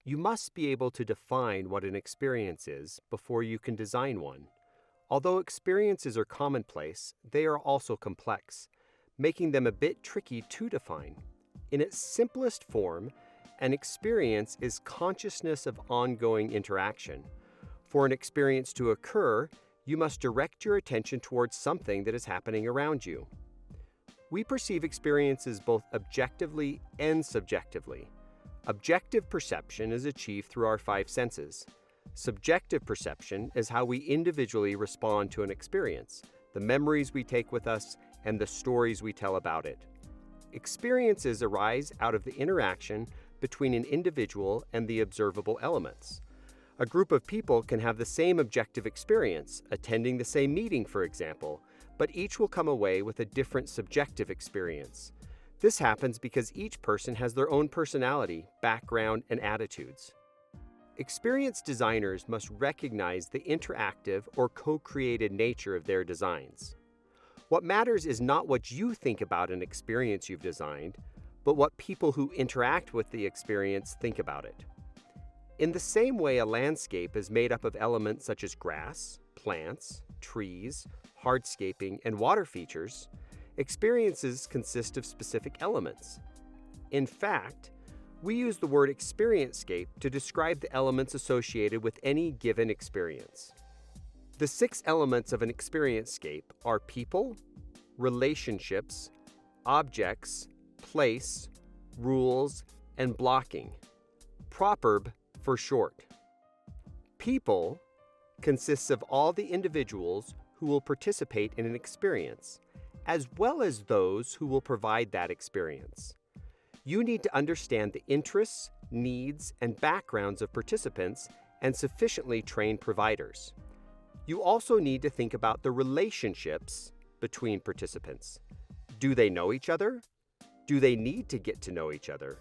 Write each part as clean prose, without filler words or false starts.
You must be able to define what an experience is before you can design one. Although experiences are commonplace, they are also complex, making them a bit tricky to define. In its simplest form, an experience is consciousness of ongoing interaction. For an experience to occur, you must direct your attention towards something that is happening around you. We perceive experiences both objectively and subjectively. Objective perception is achieved through our five senses. Subjective perception is how we individually respond to an experience, the memories we take with us, and the stories we tell about it. Experiences arise out of the interaction between an individual and the observable elements. A group of people can have the same objective experience, attending the same meeting, for example, but each will come away with a different subjective experience. This happens because each person has their own personality, background, and attitudes. Experienced designers must recognize the interactive or co-created nature of their designs. What matters is not what you think about an experience you've designed, but what people who interact with the experience think about it. In the same way a landscape is made up of elements such as grass, plants, trees, hardscaping, and water features, experiences consist of specific elements. In fact, we use the word experiencescape to describe the elements associated with any given experience. The 6 elements of an experiencescape are people, relationships, objects, place, rules, and blocking. Properb for short. People consists of all the individuals who will participate in an experience, as well as those who will provide that experience. You need to understand the interests, needs, and backgrounds of participants and sufficiently trained providers. You also need to think about the relationships between participants. Do they know each other? Do they need to get to know each other?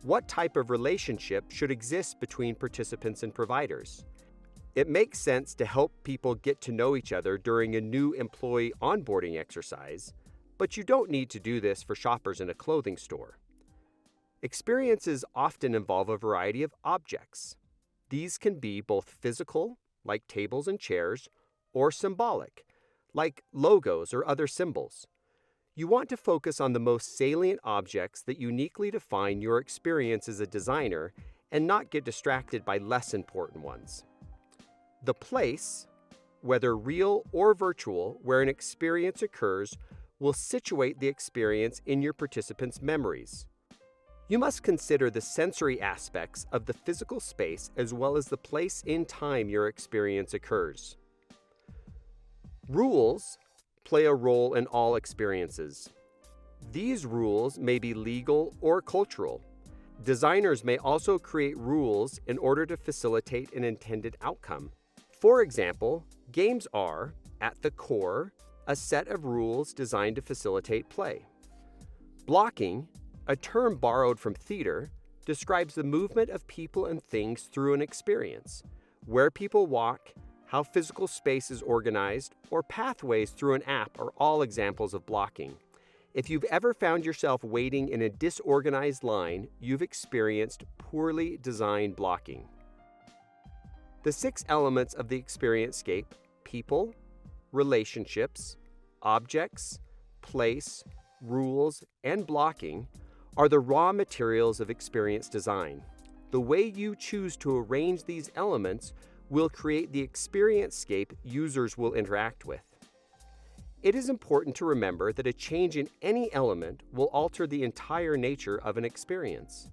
What type of relationship should exist between participants and providers? It makes sense to help people get to know each other during a new employee onboarding exercise, but you don't need to do this for shoppers in a clothing store. Experiences often involve a variety of objects. These can be both physical, like tables and chairs, or symbolic, like logos or other symbols. You want to focus on the most salient objects that uniquely define your experience as a designer and not get distracted by less important ones. The place, whether real or virtual, where an experience occurs, will situate the experience in your participants' memories. You must consider the sensory aspects of the physical space as well as the place in time your experience occurs. Rules play a role in all experiences. These rules may be legal or cultural. Designers may also create rules in order to facilitate an intended outcome. For example, games are, at the core, a set of rules designed to facilitate play. Blocking, a term borrowed from theater, describes the movement of people and things through an experience. Where people walk, how physical space is organized, or pathways through an app are all examples of blocking. If you've ever found yourself waiting in a disorganized line, you've experienced poorly designed blocking. The 6 elements of the experience-scape, people, relationships, objects, place, rules, and blocking, are the raw materials of experience design. The way you choose to arrange these elements will create the experience-scape users will interact with. It is important to remember that a change in any element will alter the entire nature of an experience.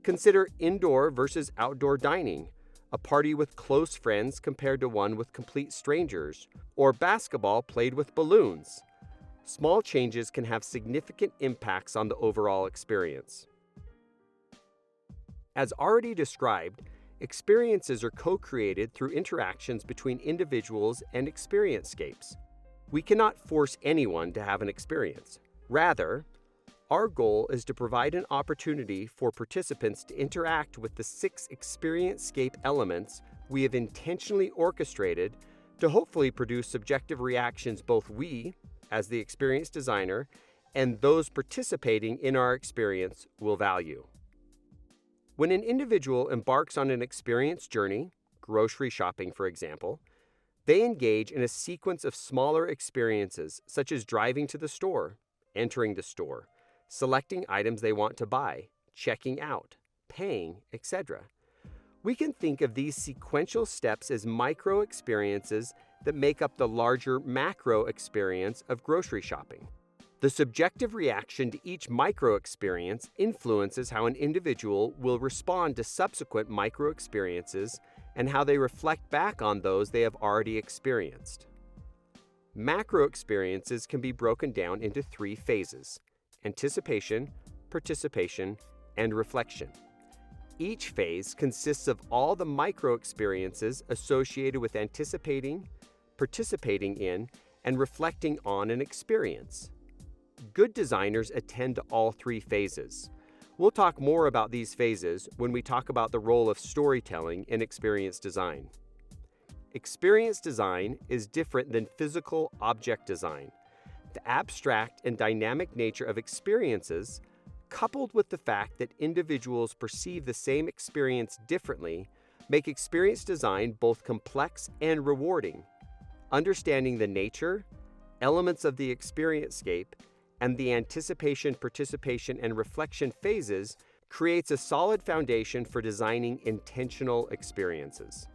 Consider indoor versus outdoor dining, a party with close friends compared to one with complete strangers, or basketball played with balloons. Small changes can have significant impacts on the overall experience. As already described, experiences are co-created through interactions between individuals and experience-scapes. We cannot force anyone to have an experience. Rather, our goal is to provide an opportunity for participants to interact with the 6 experience-scape elements we have intentionally orchestrated to hopefully produce subjective reactions both we, as the experience designer, and those participating in our experience will value. When an individual embarks on an experience journey, grocery shopping for example, they engage in a sequence of smaller experiences such as driving to the store, entering the store, selecting items they want to buy, checking out, paying, etc. We can think of these sequential steps as micro experiences that make up the larger macro experience of grocery shopping. The subjective reaction to each micro experience influences how an individual will respond to subsequent micro experiences and how they reflect back on those they have already experienced. Macro experiences can be broken down into 3 phases: anticipation, participation, and reflection. Each phase consists of all the micro experiences associated with anticipating, participating in, and reflecting on an experience. Good designers attend to all 3 phases. We'll talk more about these phases when we talk about the role of storytelling in experience design. Experience design is different than physical object design. The abstract and dynamic nature of experiences, coupled with the fact that individuals perceive the same experience differently, make experience design both complex and rewarding. Understanding the nature, elements of the experience-scape, and the anticipation, participation, and reflection phases creates a solid foundation for designing intentional experiences.